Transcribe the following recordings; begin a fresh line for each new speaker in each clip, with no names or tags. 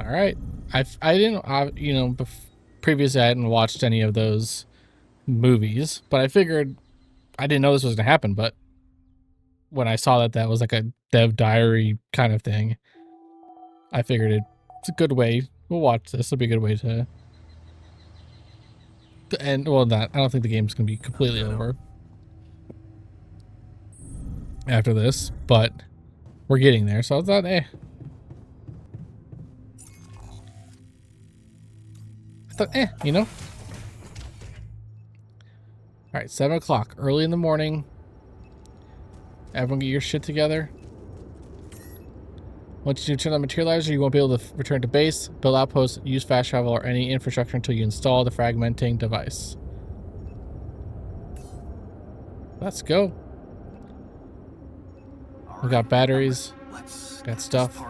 All right. I didn't, previously I hadn't watched any of those movies, but I figured I didn't know this was gonna happen. But when I saw that was like a dev diary kind of thing, I figured it's a good way. We'll watch this. It'll be a good way to end. Well, not. I don't think the game's gonna be completely over after this, but we're getting there. So I thought, I thought, you know. All right, 7 o'clock, early in the morning. Everyone get your shit together. Once you turn on materializer, you won't be able to return to base, build outposts, use fast travel, or any infrastructure until you install the fragmenting device. Let's go. We got batteries, got stuff.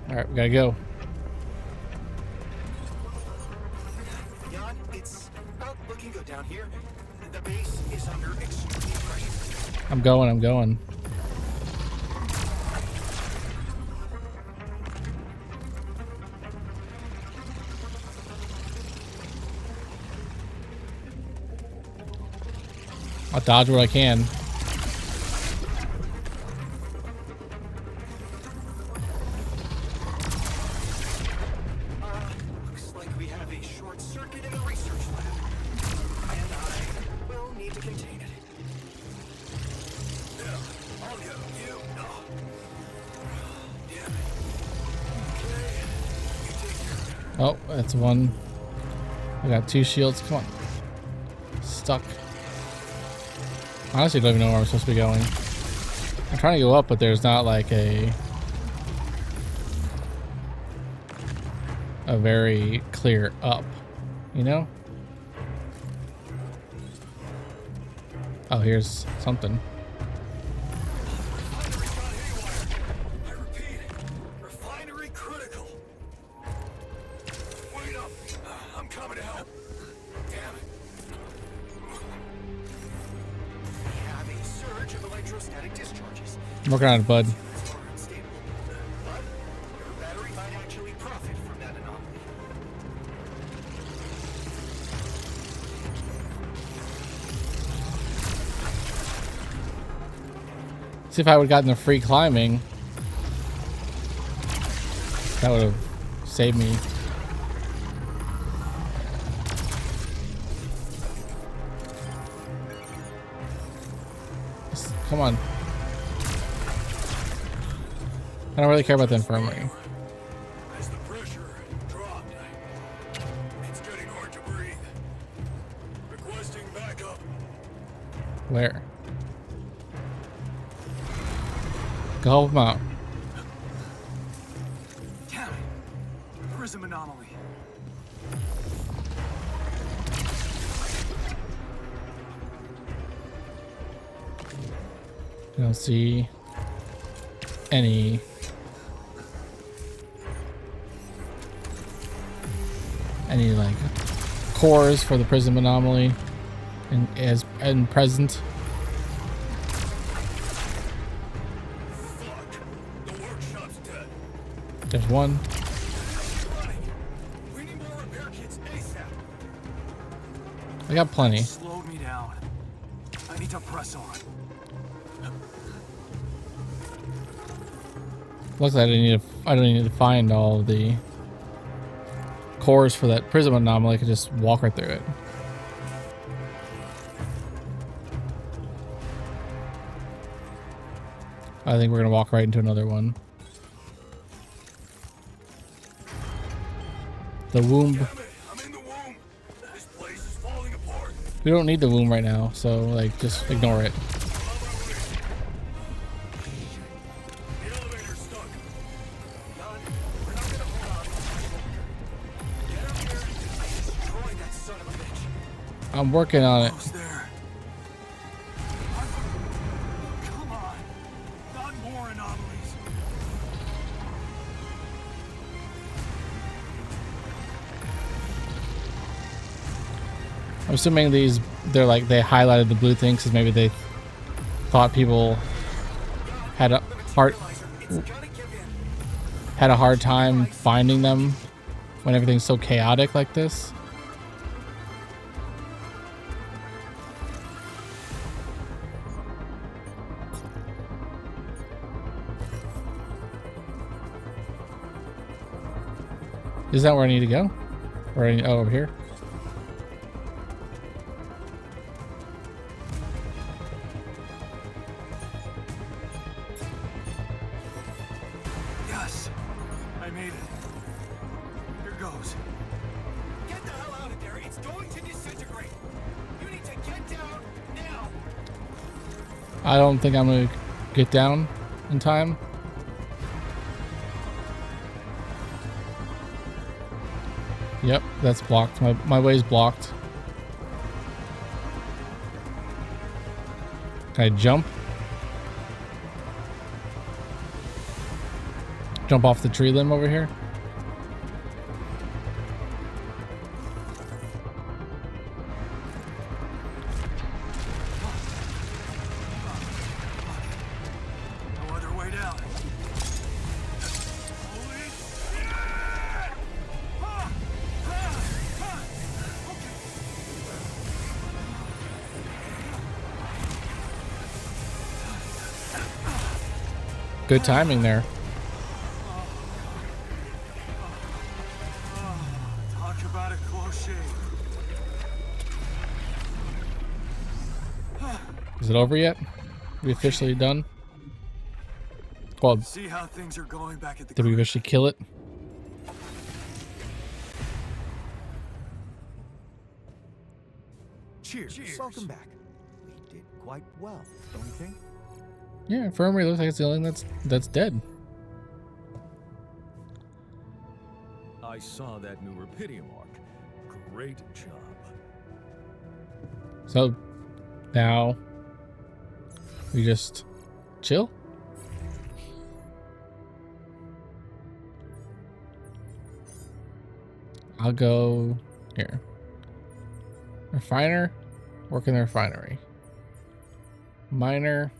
All right, we gotta go.
Jan, it's not looking good down here. The base is under extreme pressure.
I'm going. I'll dodge what I can.
Looks like we have a short circuit in the research lab. And I will need to contain it. Yeah, I'll get you. Oh. Damn it. Okay. You take care.
Oh, that's one. I got 2 shields. Come on. Stuck. Honestly, don't even know where I'm supposed to be going. I'm trying to go up, but there's not like a very clear up, you know? Oh, here's something.
I repeat, refinery critical. Wait up. I'm coming to help. Damn it. We have a surge of electrostatic discharges.
I'm working on it, bud.
Units are unstable. But your battery might actually profit from that anomaly.
See, if I would have gotten the free climbing, that would have saved me. Come on. I don't really care about the infirmary.
As the pressure dropped, it's getting hard to breathe. Requesting backup.
Where? Go help him out.
Damn it. Prism anomaly.
I don't see any like cores for the prism anomaly and present.
Fuck. The workshop's dead.
There's one.
We need more repair kits ASAP.
I got plenty.
Slowed me down. I need to press on.
Luckily, I don't need to find all the cores for that prism anomaly. I could just walk right through it. I think we're gonna walk right into another one. The womb.
Damn it, I'm in the womb. This place is falling apart.
We don't need the womb right now, so like just ignore it.
The elevator's stuck. Jan, we're not gonna hold on. Get up here and destroy that son of a bitch.
I'm working on it.
Almost there. Come on. Not more anomalies.
I'm assuming they're like they highlighted the blue things because maybe they thought people had a hard time finding them when everything's so chaotic like this. Is that where I need to go? Or oh, over here?
Yes, I made it. Here goes. Get the hell out of there. It's going to disintegrate. You need to get down now.
I don't think I'm gonna get down in time. Yep, that's blocked. My way's blocked. Can I jump? Jump off the tree limb over here?
No other way down.
Good timing there.
Talk about a close shave.
Is it over yet? We officially done? Well,
See how things are going back at the
did we officially kill it?
Cheers.
Welcome back. We did quite well, don't you think?
Yeah, infirmary looks like it's the only thing that's dead.
I saw that new Rapidium arc. Great job.
So now we just chill. I'll go here. Refiner, work in the refinery. Miner,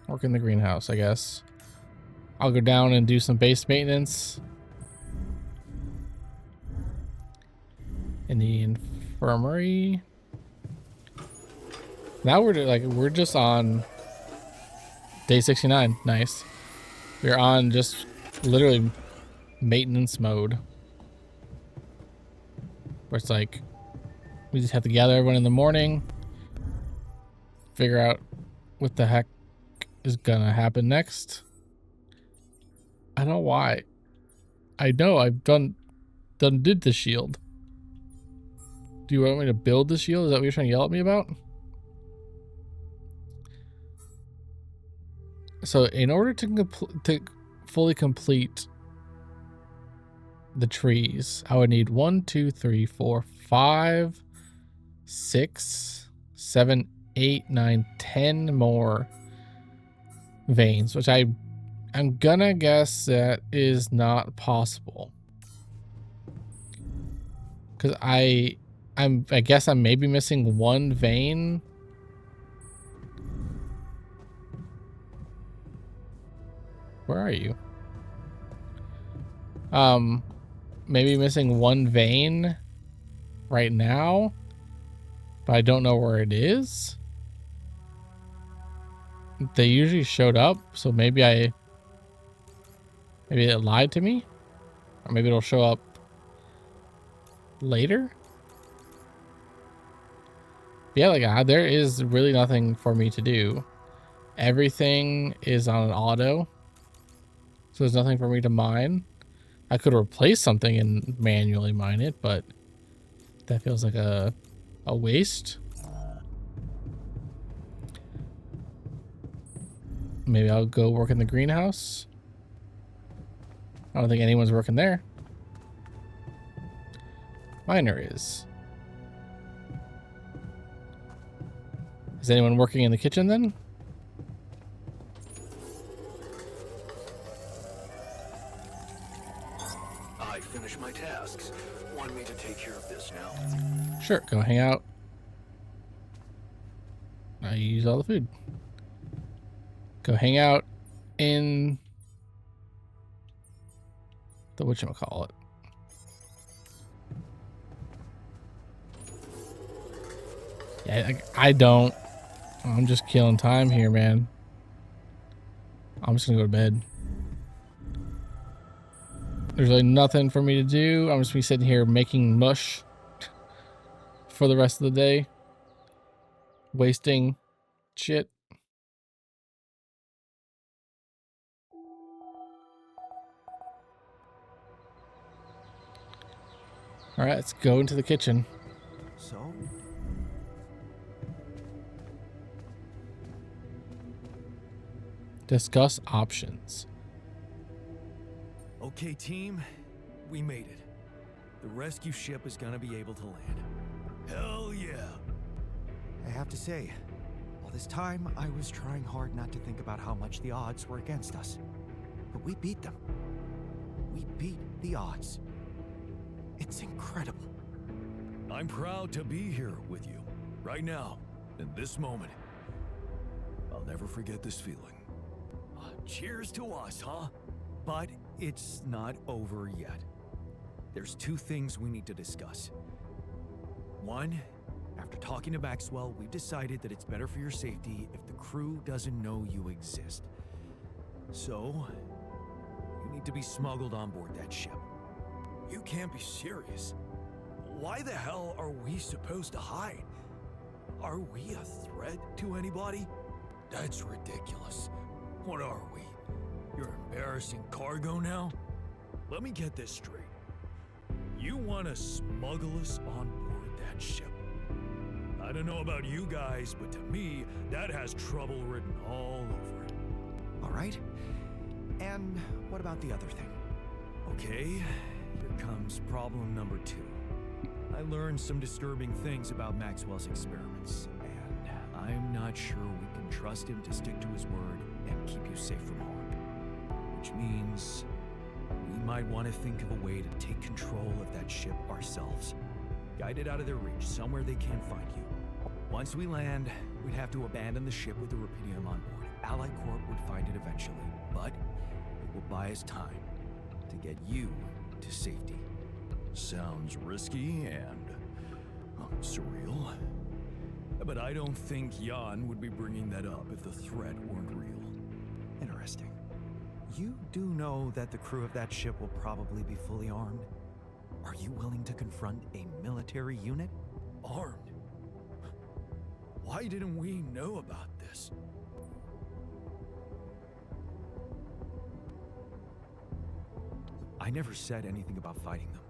work in the greenhouse, I guess. I'll go down and do some base maintenance in the infirmary. Now we're just on day 69. Nice. We're on just literally maintenance mode, where it's like we just have to gather everyone in the morning, figure out what the heck is gonna happen next. I don't know why. I know I've did the shield. Do you want me to build the shield? Is that what you're trying to yell at me about? So in order to fully complete the trees, I would need 1, 2, 3, 4, 5, 6, 7, 8, 9, 10 more veins, which I'm gonna guess that is not possible, because I guess I'm maybe missing one vein. Where are you? Maybe missing one vein right now, but I don't know where it is. They usually showed up, so maybe it lied to me, or maybe it'll show up later. Yeah, like there is really nothing for me to do. Everything is on an auto, so there's nothing for me to mine. I could replace something and manually mine it, but that feels like a waste. Maybe I'll go work in the greenhouse. I don't think anyone's working there. Miner is. Is anyone working in the kitchen then?
I finished my tasks. Want me to take care of this now?
Sure, go hang out. I use all the food. Go hang out in the whatchamacallit. Yeah, I don't. I'm just killing time here, man. I'm just gonna go to bed. There's really nothing for me to do. I'm just gonna be sitting here making mush for the rest of the day. Wasting shit. All right, let's go into the kitchen.
So,
Discuss options.
Okay, team, we made it. The rescue ship is gonna be able to land. Hell yeah!
I have to say, all this time I was trying hard not to think about how much the odds were against us. But we beat them. We beat the odds. It's incredible.
I'm proud to be here with you, right now, in this moment. I'll never forget this feeling. Cheers to us, huh?
But it's not over yet. There's two things we need to discuss. One, after talking to Maxwell, we've decided that it's better for your safety if the crew doesn't know you exist. So, you need to be smuggled on board that ship.
You can't be serious. Why the hell are we supposed to hide? Are we a threat to anybody? That's ridiculous. What are we? You're embarrassing cargo now? Let me get this straight. You want to smuggle us on board that ship? I don't know about you guys, but to me, that has trouble written all over it.
All right? And what about the other thing?
Okay, here comes problem number 2. I learned some disturbing things about Maxwell's experiments, and I'm not sure we can trust him to stick to his word and keep you safe from harm. Which means we might want to think of a way to take control of that ship ourselves. Guide it out of their reach, somewhere they can't find you. Once we land, we'd have to abandon the ship with the Rapidium on board. Ally Corp would find it eventually, but it will buy us time to get you to safety. Sounds risky and surreal. But I don't think Jan would be bringing that up if the threat weren't real.
Interesting. You do know that the crew of that ship will probably be fully armed? Are you willing to confront a military unit?
Armed? Why didn't we know about this?
I never said anything about fighting them.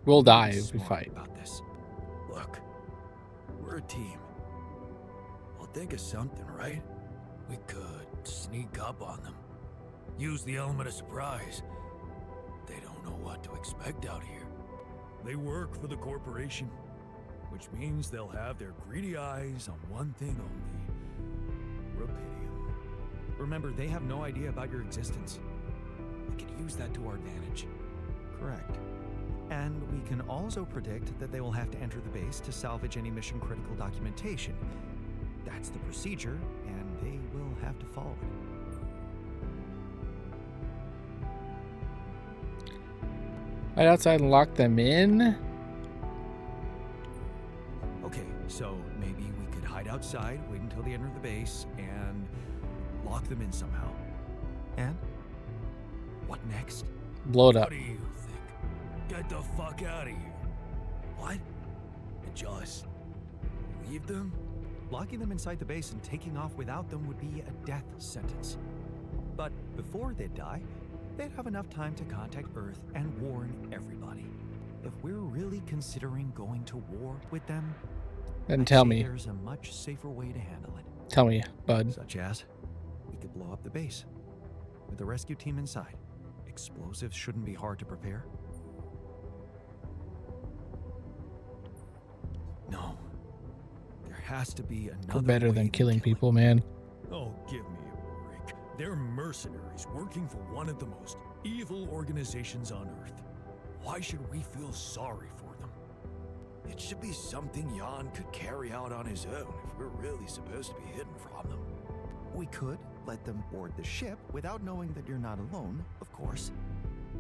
We'll die
Be
if we
smart
fight.
about this.
Look, we're a team. We'll think of something, right? We could sneak up on them. Use the element of surprise. They don't know what to expect out here.
They work for the corporation, which means they'll have their greedy eyes on one thing only: Rapidium.
Remember, they have no idea about your existence. We can use that to our advantage. Correct. And we can also predict that they will have to enter the base to salvage any mission-critical documentation. That's the procedure, and they will have to follow it.
Right outside and lock them in.
Okay, so maybe we could hide outside, wait until they enter the base, and lock them in somehow. And what next?
Blow it up.
What do you think? Get the fuck out of here. What? And just leave them?
Locking them inside the base and taking off without them would be a death sentence. But before they'd die, they'd have enough time to contact Earth and warn everybody. If we're really considering going to war with them,
Then
I'd
tell
say
me.
there's a much safer way to handle it.
Tell me, bud.
Such as, we could blow up the base with the rescue team inside. Explosives shouldn't be hard to prepare. No. There has to be another
For better
way
than
to
killing
kill
people, man.
Oh, give me a break. They're mercenaries working for one of the most evil organizations on Earth. Why should we feel sorry for them? It should be something Jan could carry out on his own if we're really supposed to be hidden from them.
We could let them board the ship without knowing that you're not alone, of course.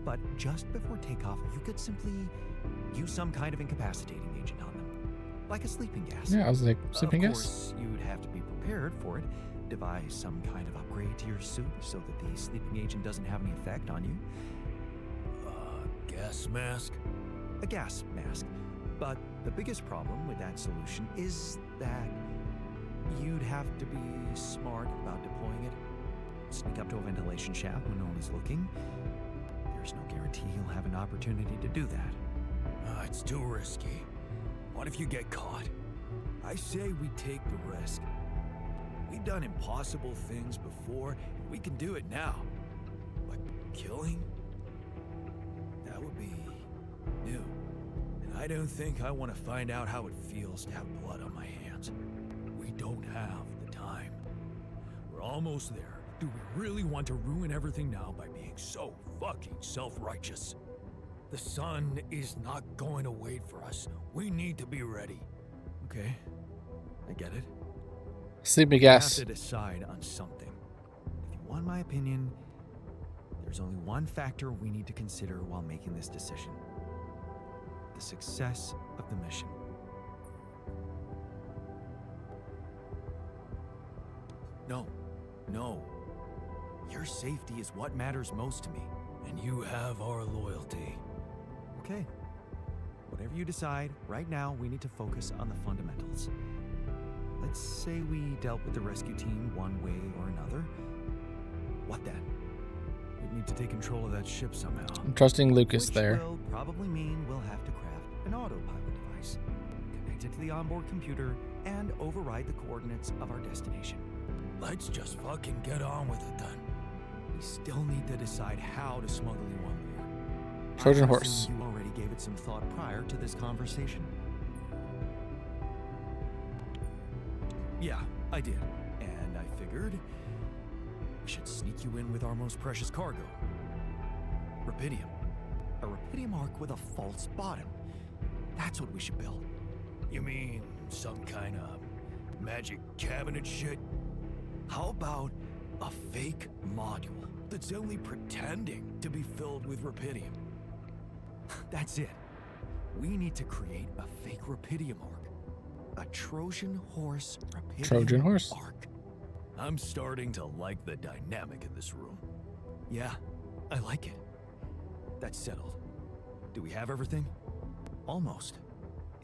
But just before takeoff, you could simply use some kind of incapacitating agent on them, like a sleeping gas.
Yeah, I was like, sleeping
Of
gas?
course, you'd have to be prepared for it. Devise some kind of upgrade to your suit so that the sleeping agent doesn't have any effect on you.
Gas mask?
A gas mask. But the biggest problem with that solution is that you'd have to be smart about deploying it. Sneak up to a ventilation shaft when no one is looking. There's no guarantee you'll have an opportunity to do that.
It's too risky. What if you get caught? I say we take the risk. We've done impossible things before, and we can do it now. But killing? That would be new. And I don't think I want to find out how it feels to have blood on my hands. We don't have the time. We're almost there. Do we really want to ruin everything now by being so fucking self-righteous? The sun is not going to wait for us. We need to be ready.
Okay, I get it.
Sleeping
You have
gas.
to decide on something. If you want my opinion, there's only one factor we need to consider while making this decision. The success of the mission. No. Your safety is what matters most to me.
And you have our loyalty.
Okay. Whatever you decide, right now we need to focus on the fundamentals. Let's say we dealt with the rescue team one way or another. What then?
We need to take control of that ship somehow.
I'm trusting Lucas
Which
there.
will probably mean we'll have to craft an autopilot device, connect it to the onboard computer, and override the coordinates of our destination.
Let's just fucking get on with it then.
We still need to decide how to smuggle you on board.
Trojan
I
horse.
assume you already gave it some thought prior to this conversation.
Yeah, I did. And I figured we should sneak you in with our most precious cargo. Rupidium.
A rupidium arc with a false bottom. That's what we should build.
You mean some kind of magic cabinet shit? How about a fake module that's only pretending to be filled with rupidium?
That's it. We need to create a fake rupidium arc. A Trojan horse rupidium
Trojan horse.
arc.
I'm starting to like the dynamic in this room.
Yeah, I like it. That's settled. Do we have everything? Almost.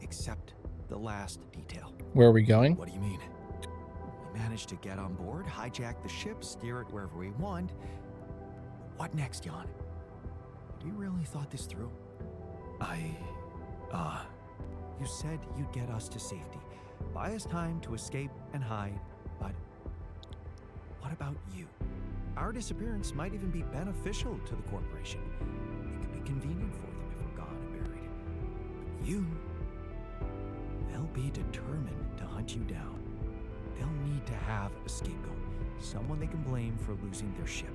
Except the last detail.
Where are we going?
What do you mean? We managed to get on board, hijack the ship, steer it wherever we want. What next, Jan? Have you really thought this through? You said you'd get us to safety, buy us time to escape and hide, but what about you? Our disappearance might even be beneficial to the corporation. It could be convenient for them if we're gone and buried. But you, they'll be determined to hunt you down. They'll need to have a scapegoat, someone they can blame for losing their ship.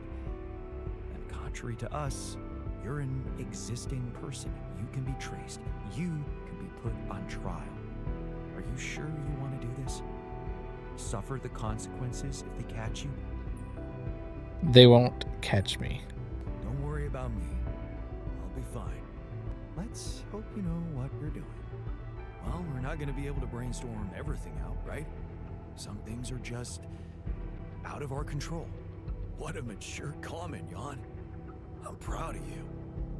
And contrary to us, you're an existing person. You can be traced. You can be put on trial. Are you sure you want to do this? Suffer the consequences if they catch you?
They won't catch me.
Don't worry about me. I'll be fine.
Let's hope you know what you're doing.
Well, we're not going to be able to brainstorm everything out, right? Some things are just out of our control. What a mature comment, Jan. I'm proud of you.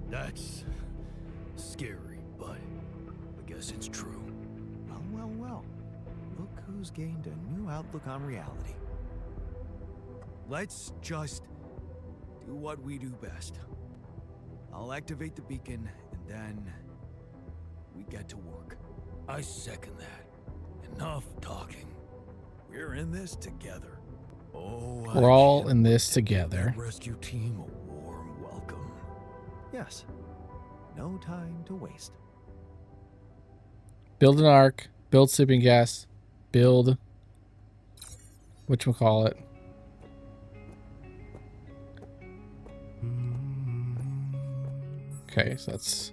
That's scary, but I guess it's true.
Well. Look who who's gained a new outlook on reality. Let's just do what we do best. I'll activate the beacon, and then we get to work.
I second that. Enough talking. We're in this together. Oh,
We're all in this together.
Rescue team a warm welcome.
Yes. No time to waste.
Build an ark. Build sleeping gas. Build whatchamacallit. Okay, so that's...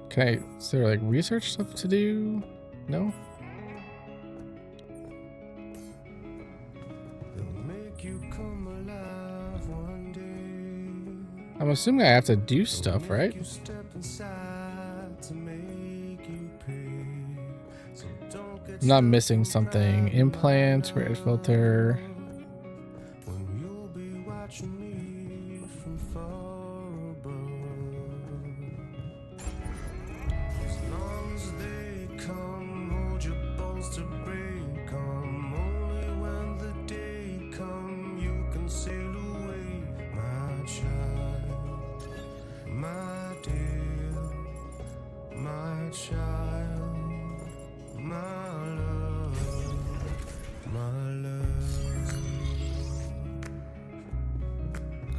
Okay, is there like research stuff to do? No? I'm assuming I have to do stuff, right? I'm not missing something. Implant, air filter.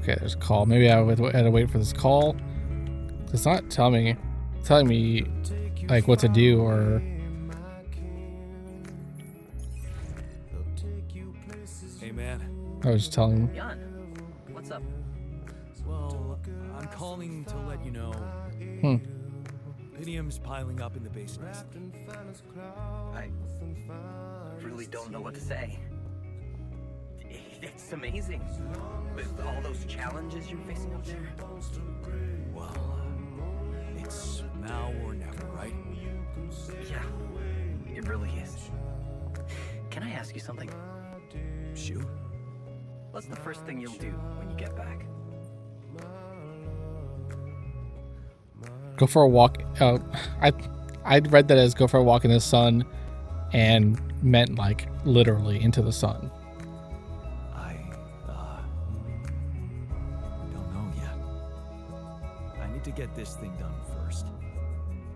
Okay, there's a call. Maybe I had to wait for this call. It's not telling me like what to do or.
Hey, man.
I was just telling him.
Jan, what's up?
Well, I'm calling to let you know. Pydium's piling up in the basement.
I really don't know what to say. It's amazing. With all those challenges you're facing up there.
Well, it's now or never, right?
Yeah, it really is. Can I ask you something?
Shoot.
What's the first thing you'll do when you get back?
Go for a walk. I read that as go for a walk in the sun, and meant like literally into the sun.
I don't know yet. I need to get this thing done first.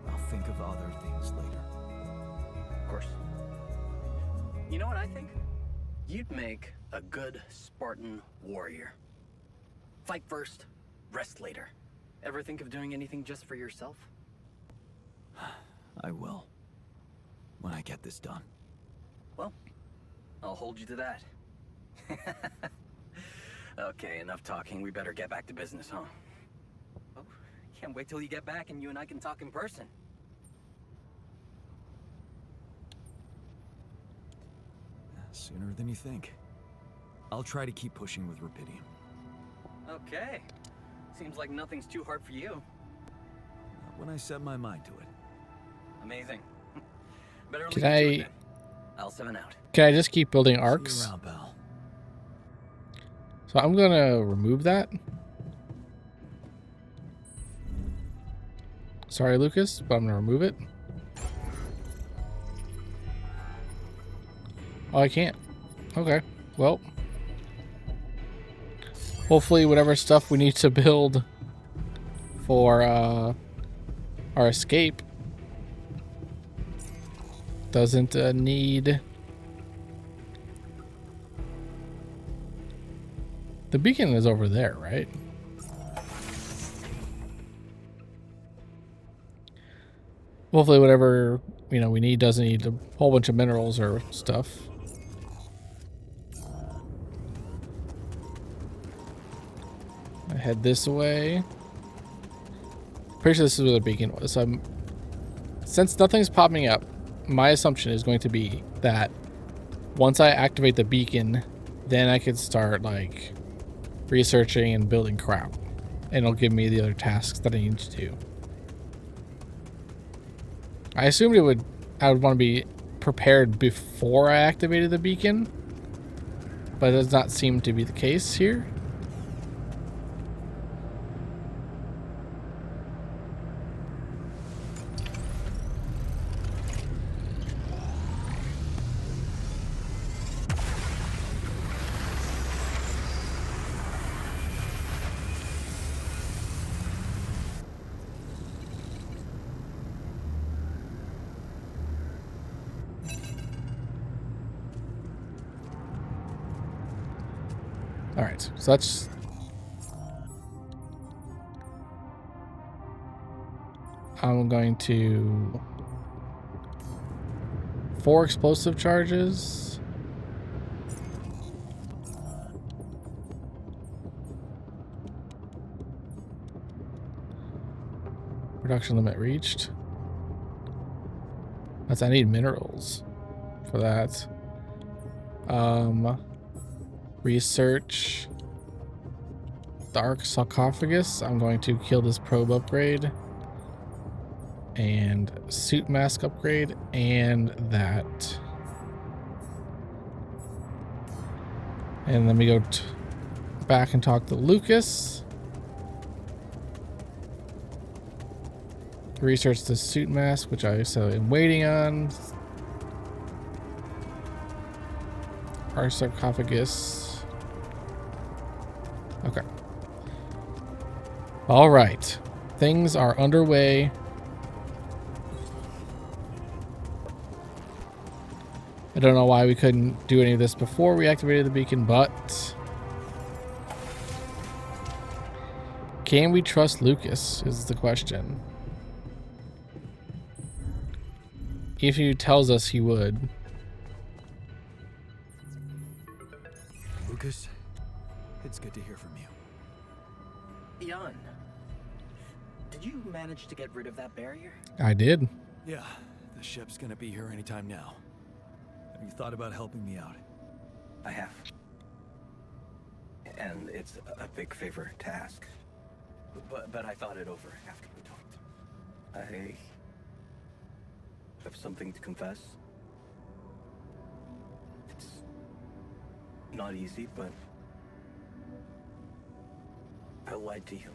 I'll think of other things later.
Of course. You know what I think? You'd make a good Spartan warrior. Fight first, rest later. Ever think of doing anything just for yourself?
I will. When I get this done.
Well, I'll hold you to that. Okay, enough talking. We better get back to business, huh? Oh, can't wait till you get back and you and I can talk in person.
Sooner than you think. I'll try to keep pushing with Rapidium.
Okay. Seems like nothing's too hard for you.
Not when I set my mind to it.
Amazing. Better
Can
leave it to it
I-
then. I'll 7 out.
Can I just keep building
See
arcs?
you around, pal.
So I'm gonna remove that. Sorry, Lucas, but I'm gonna remove it. Oh, I can't. Okay. Well, hopefully whatever stuff we need to build for our escape doesn't need... The beacon is over there, right? Hopefully whatever, we need doesn't need a whole bunch of minerals or stuff. I head this way. Pretty sure this is where the beacon was. So since nothing's popping up, my assumption is going to be that once I activate the beacon, then I could start like researching and building crap, and it'll give me the other tasks that I need to do. I assumed I would want to be prepared before I activated the beacon, but it does not seem to be the case here. All right, so that's... I'm going to... 4 explosive charges. Production limit reached. That's, I need minerals for that. Research. Dark sarcophagus. I'm going to kill this probe upgrade. And suit mask upgrade. And that. And then we go back and talk to Lucas. Research the suit mask, which I am waiting on. Our sarcophagus. Okay. All right. Things are underway. I don't know why we couldn't do any of this before we activated the beacon, but... Can we trust Lucas is the question. If he tells us he would.
Lucas, it's good to hear from you.
Jan, did you manage to get rid of that barrier?
I did.
Yeah, the ship's gonna be here anytime now. Have you thought about helping me out?
I have. And it's a big favor to ask. But I thought it over after we talked. I have something to confess. It's not easy, but I lied to you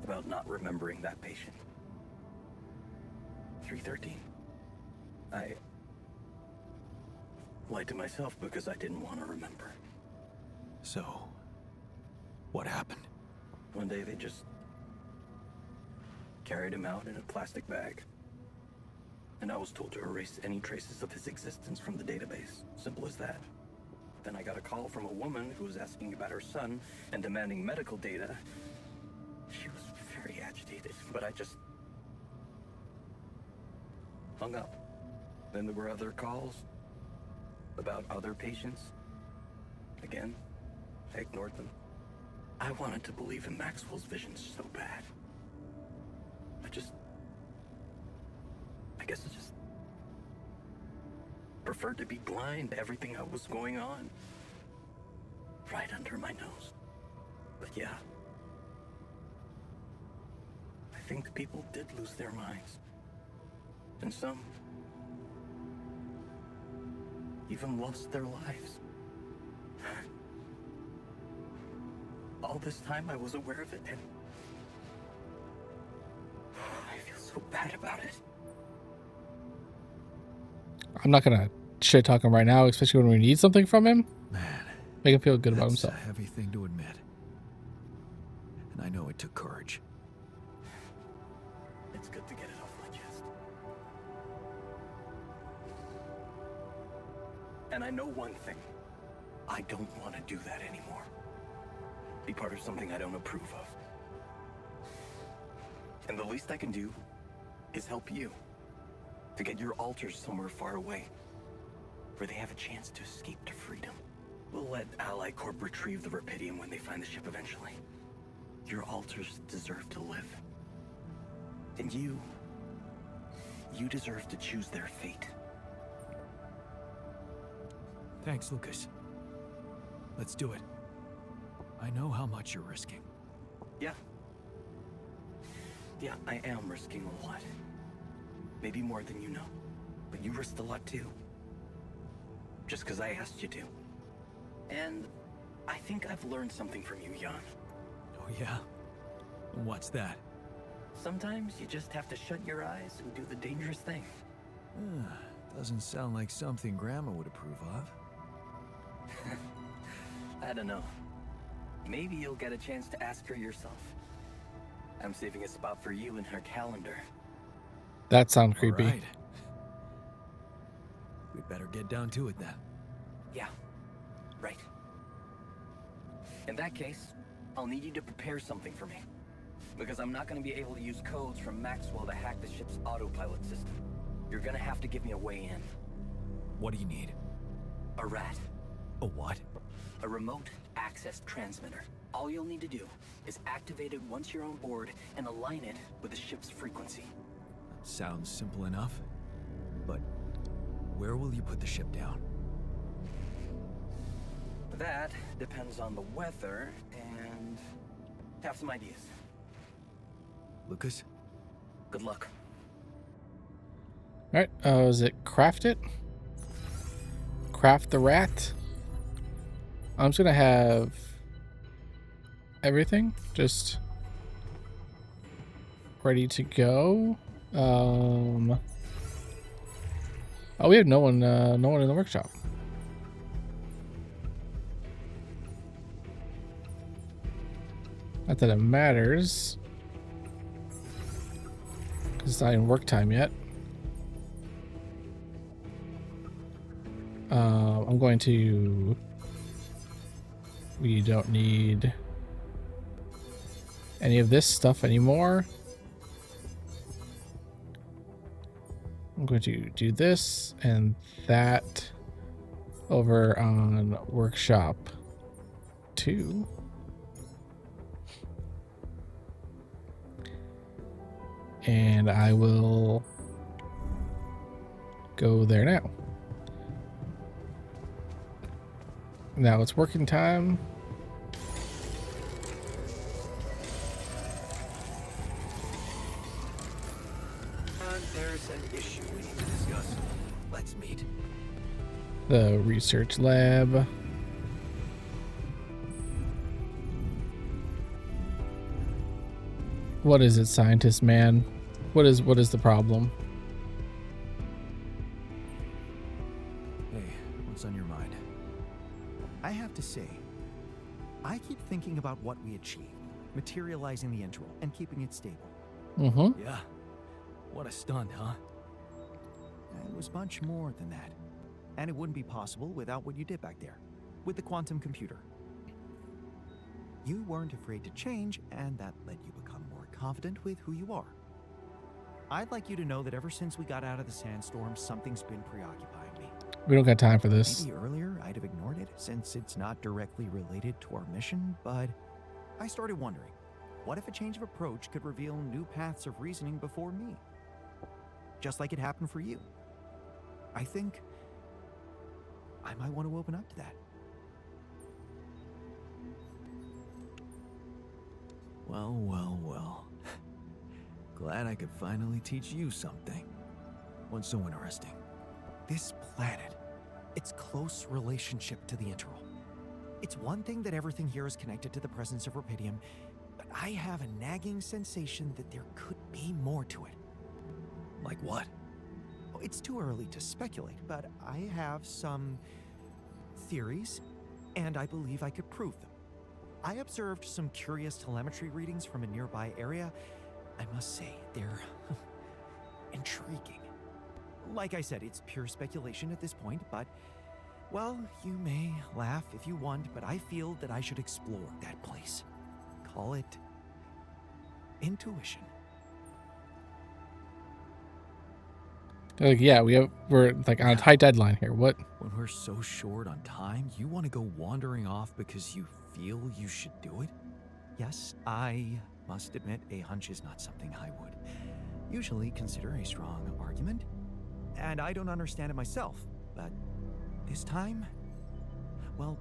about not remembering that patient. 313. I lied to myself because I didn't want to remember.
So, what happened?
One day they just carried him out in a plastic bag. And I was told to erase any traces of his existence from the database. Simple as that. Then I got a call from a woman who was asking about her son and demanding medical data. She was very agitated, but I just hung up. Then there were other calls about other patients. Again, I ignored them. I wanted to believe in Maxwell's visions so bad. I guess I just preferred to be blind to everything that was going on. Right under my nose. But yeah. I think people did lose their minds. And some even lost their lives. All this time I was aware of it, and I feel so bad about it.
I'm not gonna shit talk him right now, especially when we need something from him.
Man,
Make him feel good about
that's
himself.
a heavy thing to admit. And I know it took courage.
It's good to get it off my chest. And I know one thing. I don't want to do that anymore. Be part of something I don't approve of. And the least I can do is help you to get your alters somewhere far away, where they have a chance to escape to freedom. We'll let Ally Corp retrieve the Rapidium when they find the ship eventually. Your alters deserve to live. And you deserve to choose their fate.
Thanks, Lucas. Let's do it. I know how much you're risking.
Yeah. Yeah, I am risking a lot. Maybe more than you know. But you risked a lot too. Just because I asked you to. And I think I've learned something from you, Jan.
Oh yeah? What's that?
Sometimes you just have to shut your eyes and do the dangerous thing.
Doesn't sound like something Grandma would approve of.
I don't know. Maybe you'll get a chance to ask her yourself. I'm saving a spot for you in her calendar.
That sounds creepy.
All right. We'd better get down to it then.
Yeah, right. In that case, I'll need you to prepare something for me. Because I'm not going to be able to use codes from Maxwell to hack the ship's autopilot system. You're going to have to give me a way in.
What do you need?
A rat.
A what?
A remote access transmitter. All you'll need to do is activate it once you're on board and align it with the ship's frequency.
Sounds simple enough. But where will you put the ship down?
That depends on the weather and have some ideas.
Lucas?
Good luck.
All right. Is it craft it? Craft the rat. I'm just gonna have everything just ready to go. Oh, we have no one in the workshop. Not that it matters, because it's not in work time yet. I'm going to... We don't need any of this stuff anymore. I'm going to do this and that over on workshop 2. And I will go there now. Now it's working time.
There's an issue we need to discuss. Let's meet.
The research lab. What is it, scientist man? What is the problem?
Hey, what's on your mind?
I have to say, I keep thinking about what we achieved, materializing the interval and keeping it stable.
Mm-hmm.
Yeah. What a stunt, huh?
It was much more than that. And it wouldn't be possible without what you did back there, with the quantum computer. You weren't afraid to change, and that let you become more confident with who you are. I'd like you to know that ever since we got out of the sandstorm, something's been preoccupying me.
We don't got time for this.
Maybe earlier I'd have ignored it, since it's not directly related to our mission, but I started wondering, what if a change of approach could reveal new paths of reasoning before me? Just like it happened for you. I think I might want to open up to that.
Well, well, well. Glad I could finally teach you something. What's so interesting?
This planet, its close relationship to the interval. It's one thing that everything here is connected to the presence of rubidium, but I have a nagging sensation that there could be more to it.
Like what?
Oh, it's too early to speculate, but I have some theories, and I believe I could prove them. I observed some curious telemetry readings from a nearby area. I must say, they're intriguing. Like I said, it's pure speculation at this point, but, well, you may laugh if you want, but I feel that I should explore that place. Call it intuition.
Like, yeah, we're like on a tight deadline here. What?
When we're so short on time, you want to go wandering off because you feel you should do it?
Yes, I must admit a hunch is not something I would usually consider a strong argument. And I don't understand it myself, but this time, well,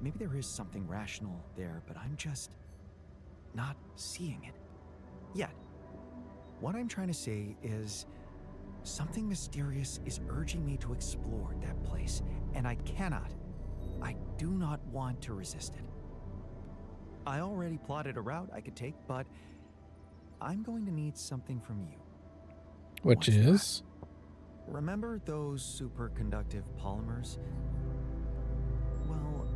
maybe there is something rational there, but I'm just not seeing it yet. What I'm trying to say is something mysterious is urging me to explore that place, and I do not want to resist it. I already plotted a route I could take, but I'm going to need something from you.
Which
What's
is?
that? Remember those superconductive polymers? Well,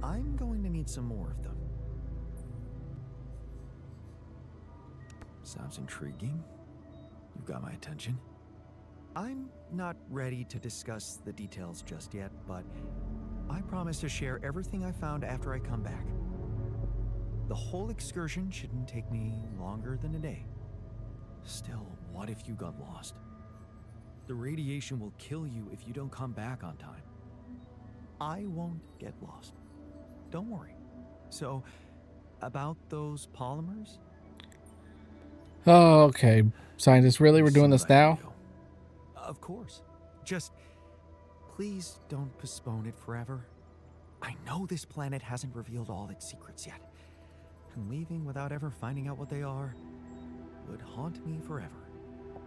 I'm going to need some more of them.
Sounds intriguing. You've got my attention.
I'm not ready to discuss the details just yet, but
I promise to share everything I found after I come back. The whole excursion shouldn't take me longer than a day. Still, what if you got lost? The radiation will kill you if you don't come back on time. I won't get lost. Don't worry. So, about those polymers?
Oh, okay. Scientists, really? We're doing
See
this
what I can
now?
do. Of course. Just please don't postpone it forever. I know this planet hasn't revealed all its secrets yet, and leaving without ever finding out what they are would haunt me forever.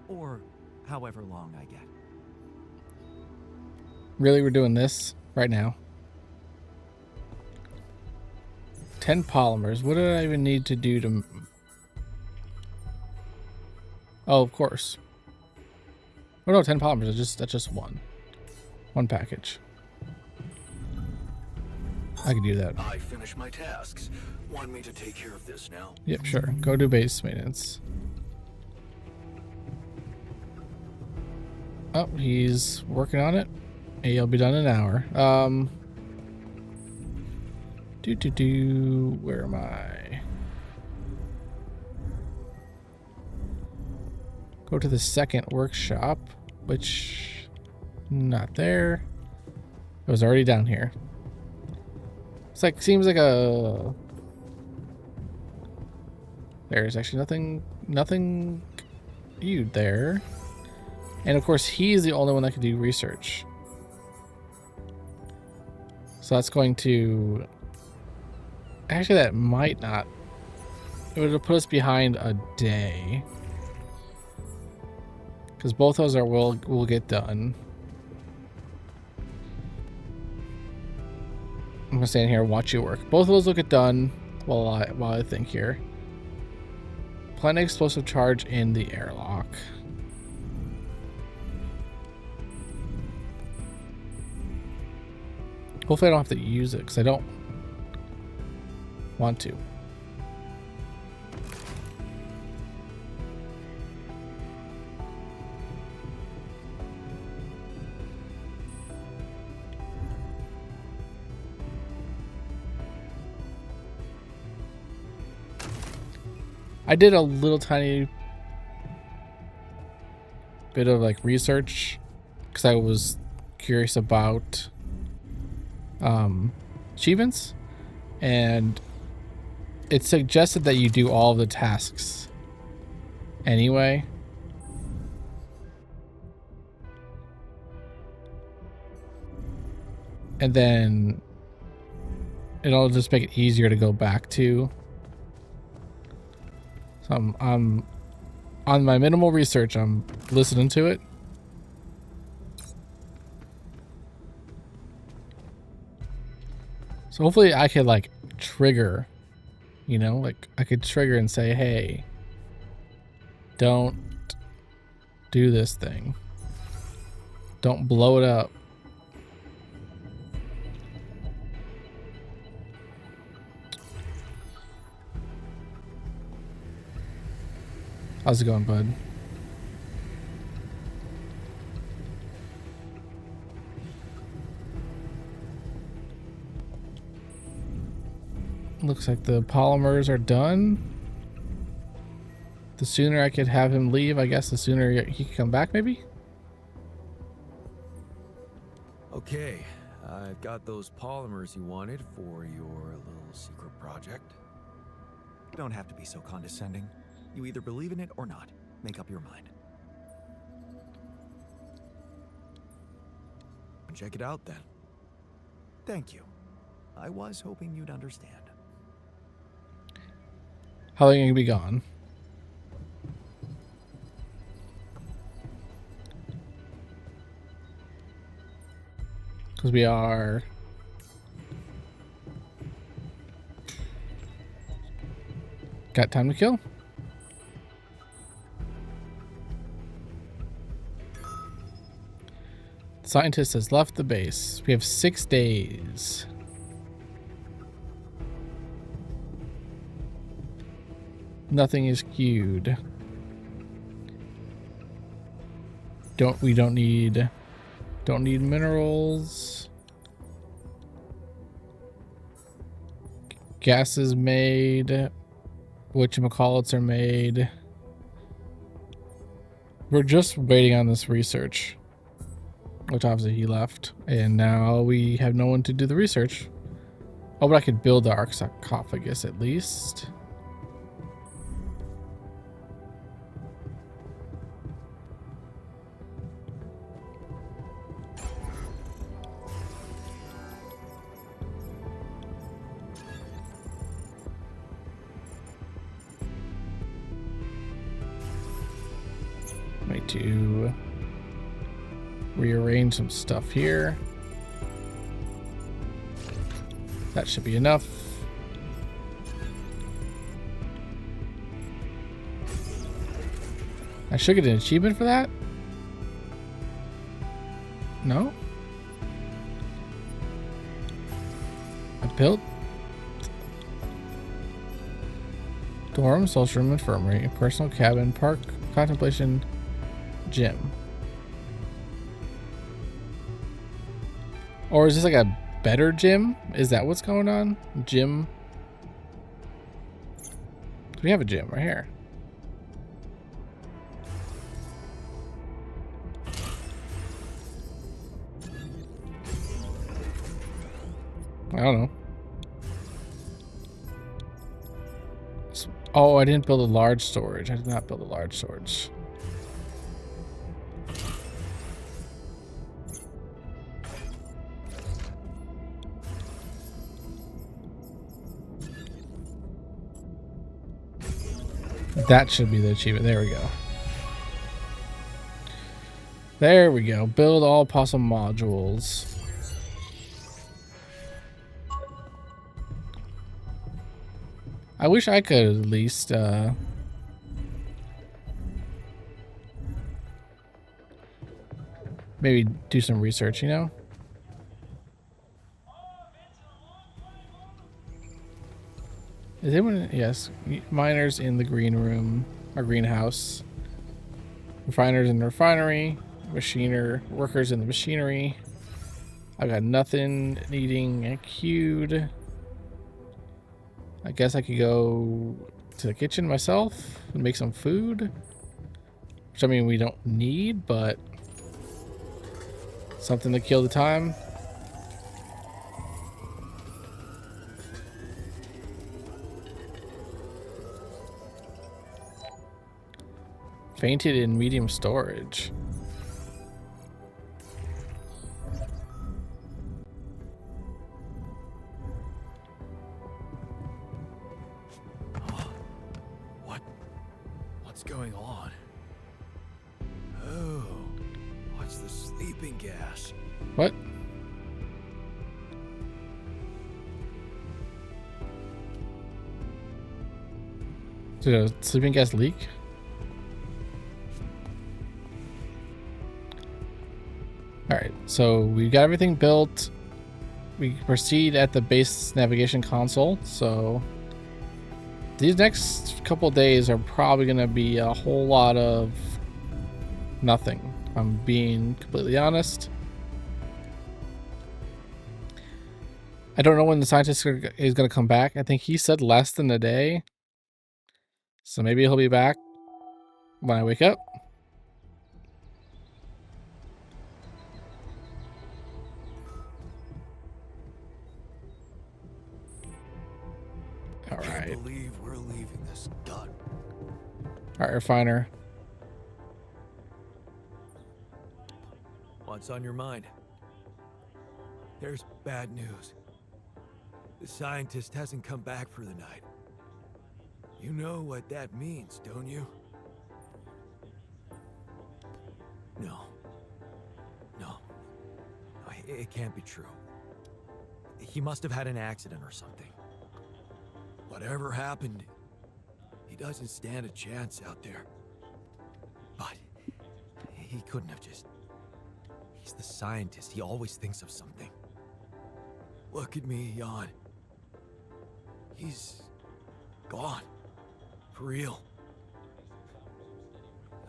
Or however long I get.
Really? We're doing this right now? 10 polymers. What did I even need to do to... Oh, of course. Oh no, 10 polymers. That's just one. One package. I can do that.
I finished my tasks. Want me to take care of this now?
Yep, sure. Go do base maintenance. Oh, he's working on it. Hey, I'll be done in an hour. Where am I? Go to the second workshop, which not there. It was already down here. It's like, seems like a... There's actually nothing you there. And of course, he's the only one that can do research. So that's going to... Actually, that might not... It would put us behind a day. Because both those are will get done. I'm gonna stand here and watch you work. Both of those will get done while I think here. Plant an explosive charge in the airlock. Hopefully I don't have to use it because I don't want to. I did a little tiny bit of like research because I was curious about achievements, and it suggested that you do all of the tasks anyway. And then it'll just make it easier to go back to. So I'm on my minimal research, I'm listening to it. So hopefully I could like trigger, you know, like I could trigger and say, hey, don't do this thing. Don't blow it up. How's it going, bud? Looks like the polymers are done. The sooner I could have him leave, I guess the sooner he can come back, maybe?
Okay, I've got those polymers you wanted for your little secret project. Don't have to be so condescending. You either believe in it or not. Make up your mind. Check it out then. Thank you. I was hoping you'd understand.
How long are you gonna be gone? Because we are... Got time to kill? Scientist has left the base. We have 6 days. Nothing is queued. We don't need minerals. gases made. Whatchamacallits are made. We're just waiting on this research. Which obviously he left. And now we have no one to do the research. Oh, but I could build the sarcophagus at least. Need to rearrange some stuff here. That should be enough. I should get an achievement for that? No? I built dorm, social room, infirmary, personal cabin, park, contemplation, gym. Or is this like a better gym? Is that what's going on? Gym. We have a gym right here. I don't know. Oh, I didn't build a large storage. I did not build a large storage. That should be the achievement. There we go. There we go. Build all possible modules. I wish I could at least maybe do some research, you know? Is anyone? Yes. Miners in the green room or greenhouse. Refiners in the refinery. Workers in the machinery. I've got nothing needing queued. I guess I could go to the kitchen myself and make some food. Which I mean we don't need, but something to kill the time. Fainted in medium storage.
What's going on? Oh, what's the sleeping gas?
What? Did a sleeping gas leak? Alright, so we got everything built. We proceed at the base navigation console, so these next couple days are probably going to be a whole lot of nothing. I'm being completely honest. I don't know when the scientist is going to come back. I think he said less than a day. So maybe he'll be back when I wake up. All right.
I can't believe we're leaving this gut.
All right, refiner.
What's on your mind?
There's bad news. The scientist hasn't come back for the night. You know what that means, don't you?
No. No. It can't be true. He must have had an accident or something.
Whatever happened, he doesn't stand a chance out there.
But he couldn't have just... He's the scientist. He always thinks of something.
Look at me, Jan. He's gone. For real.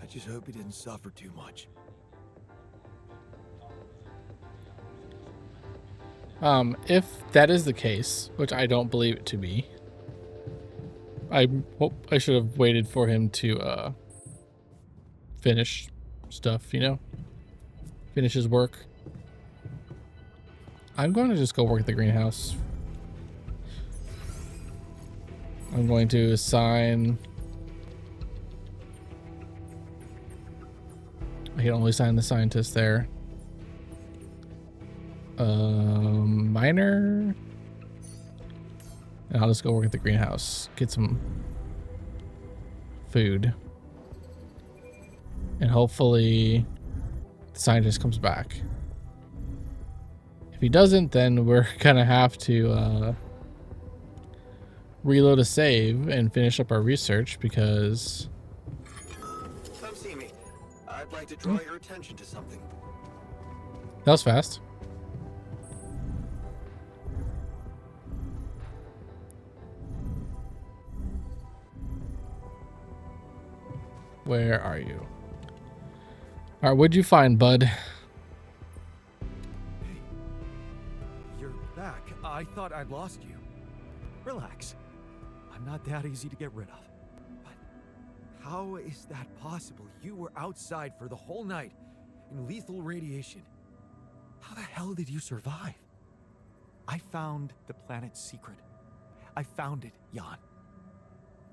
I just hope he didn't suffer too much.
If that is the case, which I don't believe it to be, I hope I should have waited for him to finish stuff, you know? Finish his work. I'm going to just go work at the greenhouse. I'm going to assign... I can only assign the scientist there. Miner. And I'll just go work at the greenhouse. Get some food. And hopefully the scientist comes back. If he doesn't, then we're gonna have to reload a save and finish up our research because...
Come see me. I'd like to draw your attention to something.
That was fast. Where are you? All right, what'd you find, bud?
Hey, you're back. I thought I'd lost you. Relax. I'm not that easy to get rid of. But how is that possible? You were outside for the whole night in lethal radiation. How the hell did you survive? I found the planet's secret. I found it, Jan.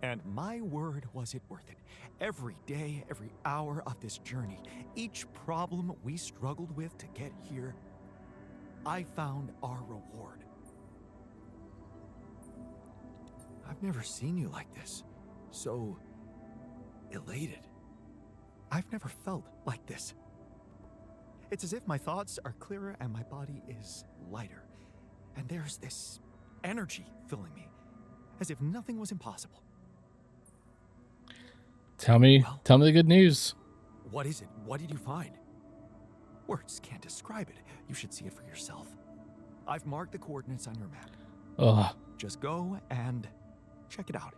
And my word, was it worth it. Every day, every hour of this journey, each problem we struggled with to get here, I found our reward. I've never seen you like this. So elated. I've never felt like this. It's as if my thoughts are clearer and my body is lighter. And there's this energy filling me, as if nothing was impossible.
Tell me the good news.
What is it? What did you find? Words can't describe it. You should see it for yourself. I've marked the coordinates on your map.
Ugh.
Just go and check it out.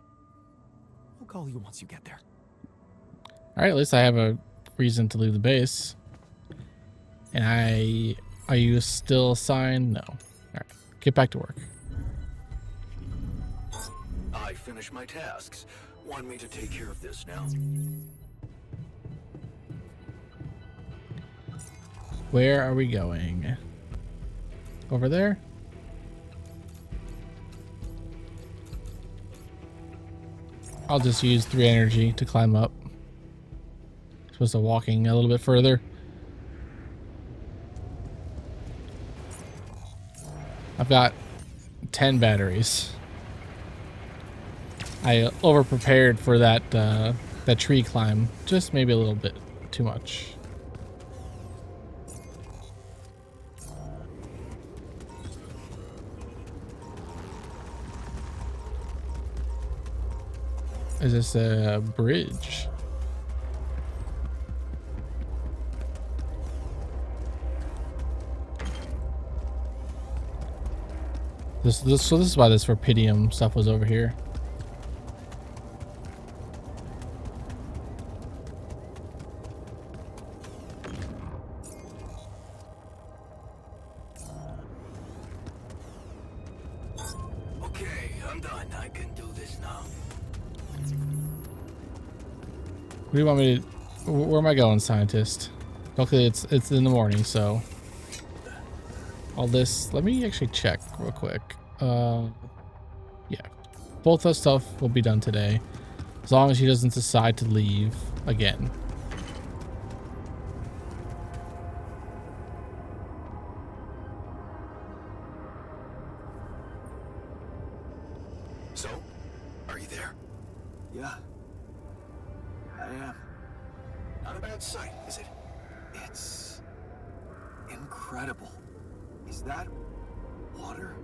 I'll call you once you get there.
All right, at least I have a reason to leave the base. And are you still assigned? No. All right, get back to work.
I finished my tasks. Want me to take care of this now?
Where are we going? Over there? I'll just use 3 energy to climb up. Supposed to walking a little bit further. I've got 10 batteries. I over prepared for that that tree climb, just maybe a little bit too much. Is this a bridge? So this is why this Rapidium stuff was over here.
Okay, I'm done. I can do this now.
What do you want me to... Where am I going, scientist? Luckily it's in the morning, so... All this... Let me actually check real quick. Yeah. Both that stuff will be done today. As long as he doesn't decide to leave again.
So, are you there?
Yeah, I am.
Not a bad sight, is it?
It's incredible. Is that water?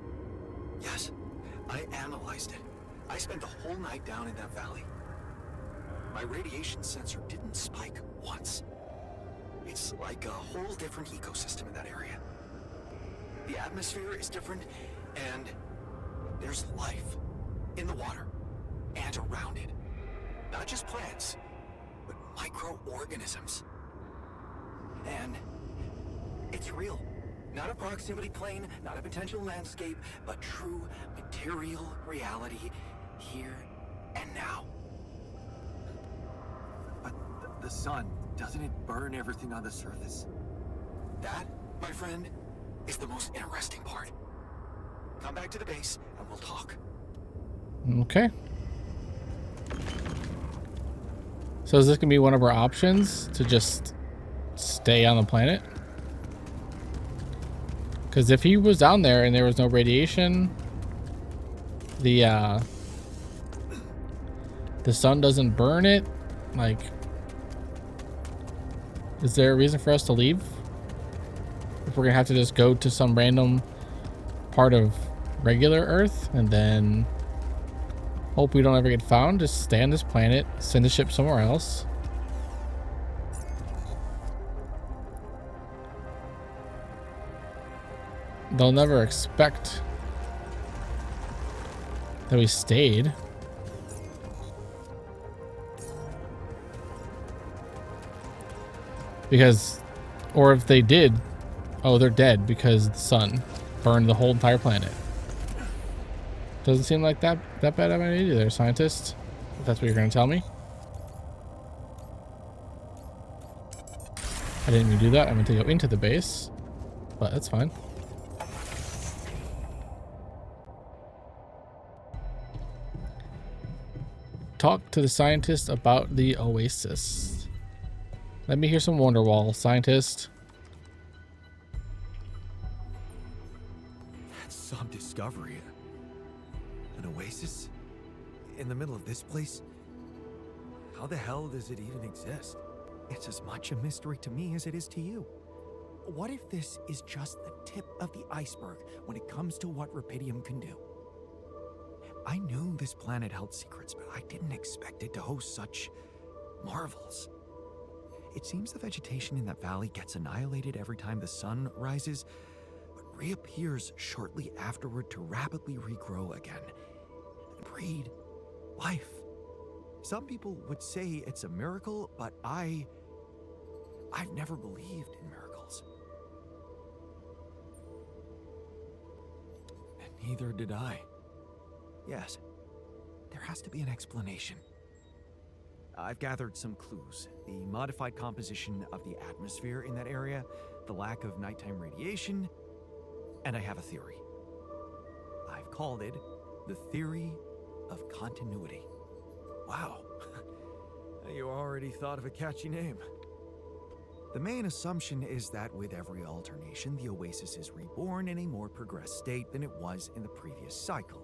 Yes. I analyzed it. I spent the whole night down in that valley. My radiation sensor didn't spike once. It's like a whole different ecosystem in that area. The atmosphere is different, and there's life in the water and around it. Not just plants, but microorganisms. And it's real. Not a proximity plane, not a potential landscape, but true material reality here and now.
But the sun, doesn't it burn everything on the surface?
That, my friend, is the most interesting part. Come back to the base and we'll talk.
Okay. So is this gonna be one of our options to just stay on the planet? Because if he was down there and there was no radiation, the sun doesn't burn it, like, is there a reason for us to leave? If we're gonna have to just go to some random part of regular Earth and then hope we don't ever get found, just stay on this planet, send the ship somewhere else. They'll never expect that we stayed. Because, or if they did, oh, they're dead because the sun burned the whole entire planet. Doesn't seem like that bad of an idea there, scientist. If that's what you're gonna tell me. I didn't mean to do that. I meant to go into the base, but that's fine. Talk to the scientist about the oasis. Let me hear some Wonderwall, scientist.
That's some discovery. An oasis? In the middle of this place? How the hell does it even exist?
It's as much a mystery to me as it is to you. What if this is just the tip of the iceberg when it comes to what Rapidium can do? I knew this planet held secrets, but I didn't expect it to host such marvels. It seems the vegetation in that valley gets annihilated every time the sun rises, but reappears shortly afterward to rapidly regrow again and breed life. Some people would say it's a miracle, but I've never believed in miracles.
And neither did I.
Yes, there has to be an explanation. I've gathered some clues. The modified composition of the atmosphere in that area, the lack of nighttime radiation, and I have a theory. I've called it the theory of continuity.
Wow. You already thought of a catchy name.
The main assumption is that with every alternation, the oasis is reborn in a more progressed state than it was in the previous cycle.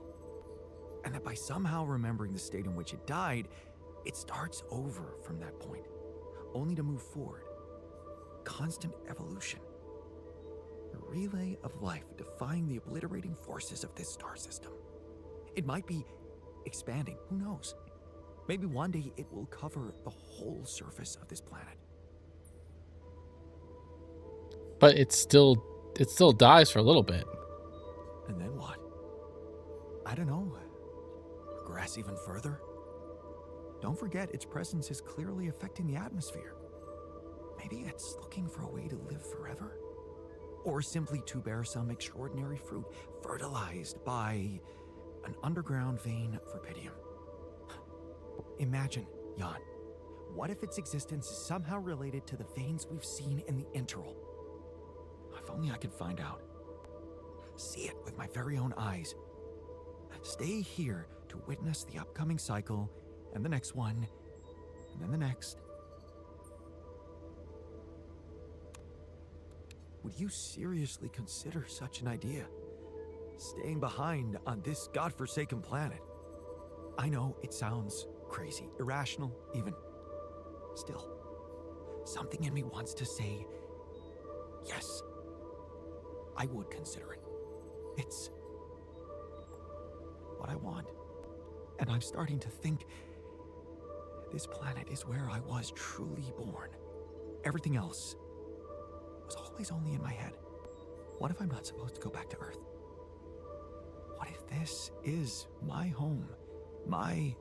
And that by somehow remembering the state in which it died, it starts over from that point, only to move forward. Constant evolution. A relay of life defying the obliterating forces of this star system. It might be expanding, who knows? Maybe one day it will cover the whole surface of this planet.
But it still dies for a little bit.
And then what? I don't know. Progress even further? Don't forget, its presence is clearly affecting the atmosphere. Maybe it's looking for a way to live forever? Or simply to bear some extraordinary fruit, fertilized by an underground vein of Rapidium. Imagine, Jan, what if its existence is somehow related to the veins we've seen in the interval? If only I could find out. See it with my very own eyes. Stay here to witness the upcoming cycle, and the next one, and then the next. Would you seriously consider such an idea? Staying behind on this godforsaken planet? I know it sounds crazy, irrational even. Still, something in me wants to say, yes, I would consider it. It's what I want. And I'm starting to think this planet is where I was truly born. Everything else was always only in my head. What if I'm not supposed to go back to Earth? What if this is my home, my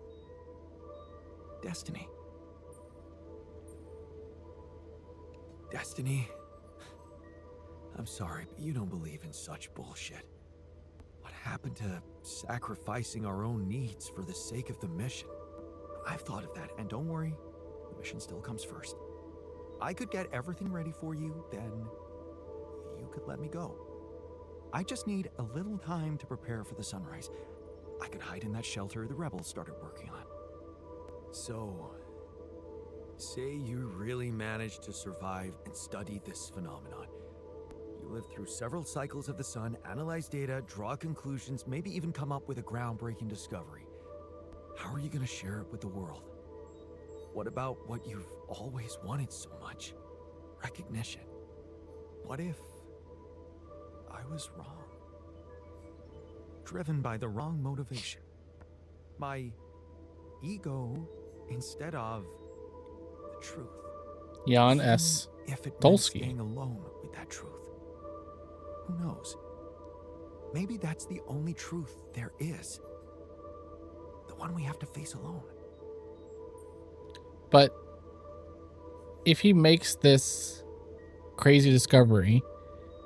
destiny?
Destiny? I'm sorry, but you don't believe in such bullshit. What happened to sacrificing our own needs for the sake of the mission? I've thought of that, and don't worry, the mission still comes first. I could get everything ready for you, then you could let me go. I just need a little time to prepare for the sunrise. I could hide in that shelter the rebels started working on. So, say you really managed to survive and study this phenomenon. You lived through several cycles of the sun, analyze data, draw conclusions, maybe even come up with a groundbreaking discovery. How are you going to share it with the world? What about what you've always wanted so much? Recognition. What if I was wrong? Driven by the wrong motivation. My ego instead of the truth.
Jan
Even
S.
if it meant
Dolsky.
staying alone with that truth. Who knows? Maybe that's the only truth there is. The one we have to face alone.
But if he makes this crazy discovery,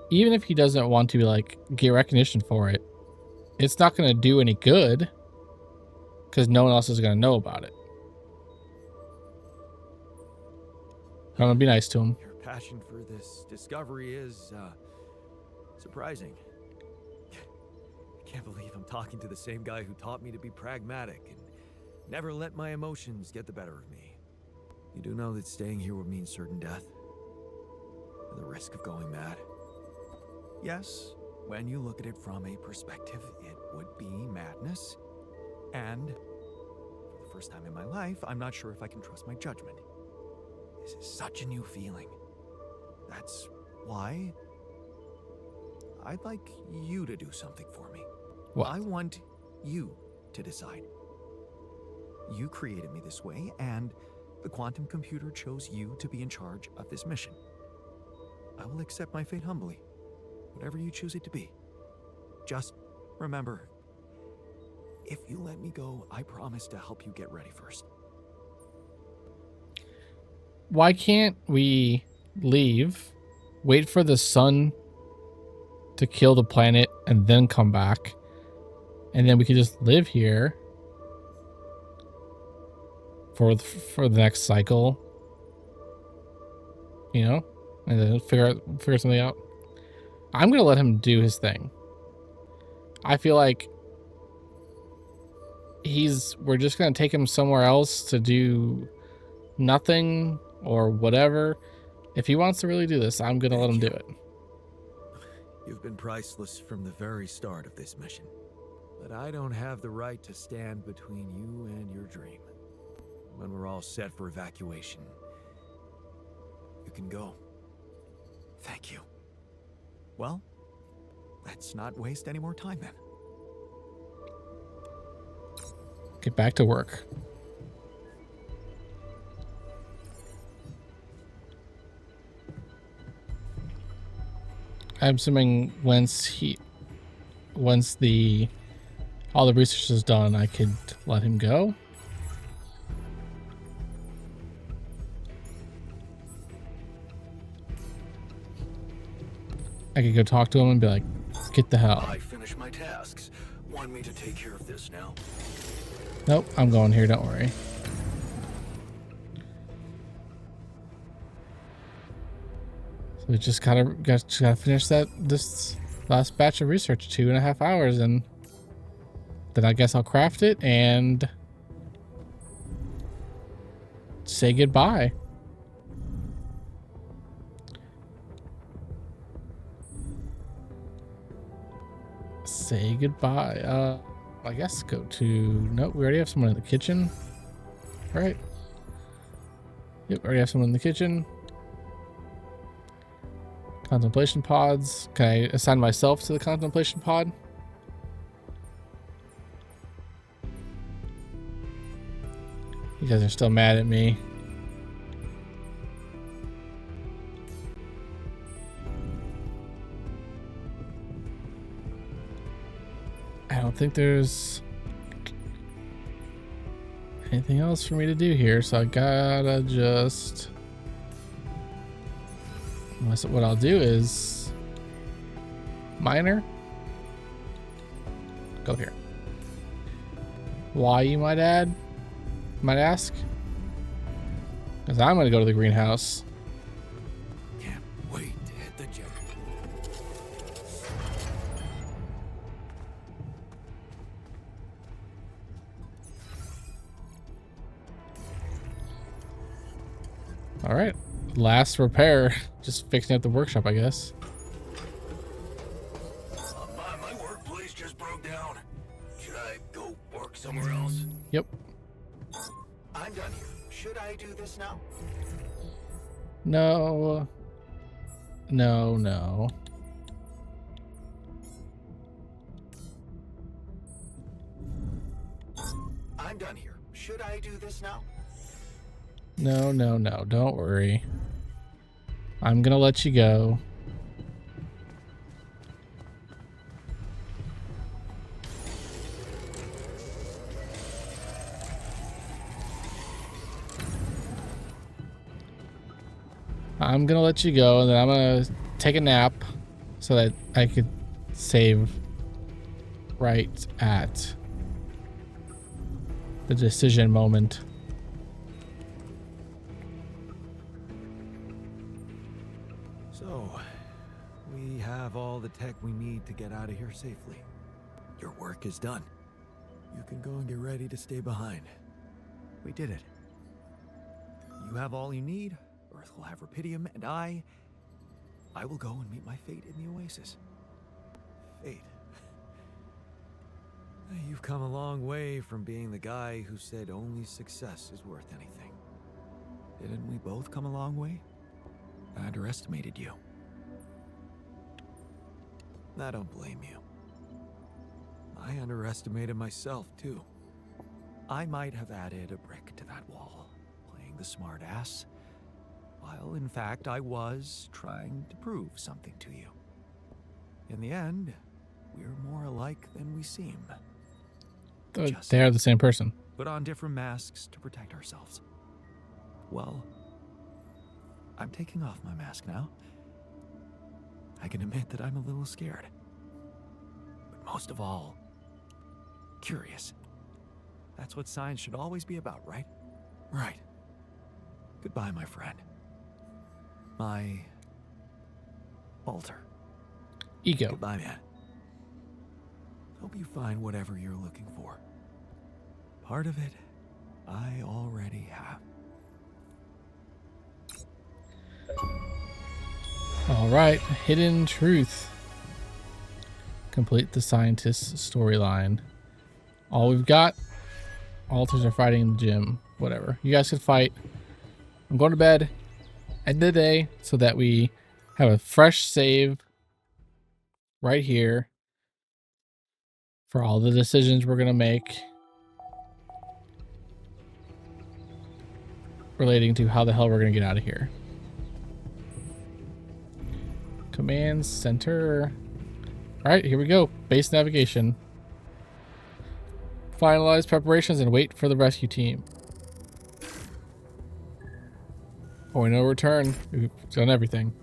even if he doesn't want to like get recognition for it, it's not going to do any good because no one else is going to know about it. I'm going to be nice to him.
Your passion for this discovery is surprising. I can't believe I'm talking to the same guy who taught me to be pragmatic and never let my emotions get the better of me. You do know that staying here would mean certain death? The risk of going mad? Yes, when you look at it from a perspective, it would be madness. And for the first time in my life, I'm not sure if I can trust my judgment. This is such a new feeling. That's why I'd like you to do something for me.
What?
I want you to decide. You created me this way, and the quantum computer chose you to be in charge of this mission. I will accept my fate humbly, whatever you choose it to be. Just remember, if you let me go, I promise to help you get ready first.
Why can't we leave, wait for the sun to kill the planet, and then come back? And then we could just live here for the next cycle, you know, and then figure something out. I'm gonna let him do his thing. I feel like we're just gonna take him somewhere else to do nothing or whatever. If he wants to really do this, I'm gonna let him do it.
You've been priceless from the very start of this mission, but I don't have the right to stand between you and your dream. When we're all set for evacuation, you can go. Thank you. Well, let's not waste any more time then.
Get back to work. I'm assuming once all the research is done, I could let him go. I could go talk to him and be like, get the hell.
I finished my tasks. Want me to take care of this now?
Nope, I'm going here, don't worry. So we just gotta finish this last batch of research, 2.5 hours, and then I guess I'll craft it and say goodbye. Say goodbye. I guess go to... Nope, we already have someone in the kitchen. Right? Yep, already have someone in the kitchen. Contemplation pods. Can I assign myself to the contemplation pod? You guys are still mad at me. I don't think there's anything else for me to do here, so I gotta just... What I'll do is Minor? Go here. Why, you might add? Might ask? Because I'm going to go to the greenhouse.
Can't wait to hit the gym.
All right. Last repair. Just fixing up the workshop, I guess.
My workplace just broke down. Should I go work somewhere else?
Yep.
I'm done here. Should I do this now?
No. No, no.
I'm done here. Should I do this now?
No, no, no. Don't worry. I'm going to let you go. I'm gonna let you go, and then I'm gonna take a nap so that I could save right at the decision moment.
So, we have all the tech we need to get out of here safely. Your work is done. You can go and get ready to stay behind. We did it. You have all you need. Earth will have Rapidium, and I will go and meet my fate in the Oasis. Fate. You've come a long way from being the guy who said only success is worth anything. Didn't we both come a long way? I underestimated you. I don't blame you. I underestimated myself, too. I might have added a brick to that wall, playing the smart ass, while in fact I was trying to prove something to you. In the end, we're more alike than we seem.
They are the same person.
Put on different masks to protect ourselves. Well, I'm taking off my mask now. I can admit that I'm a little scared. But most of all, curious. That's what science should always be about, right? Right. Goodbye, my friend. My alter.
Ego.
Goodbye, man. Hope you find whatever you're looking for. Part of it, I already have.
All right, hidden truth. Complete the scientist's storyline. All we've got, alters are fighting in the gym. Whatever. You guys can fight. I'm going to bed. End of the day so that we have a fresh save right here for all the decisions we're going to make relating to how the hell we're going to get out of here. Command center. All right, here we go. Base navigation. Finalize preparations and wait for the rescue team. Point of return. We've done everything.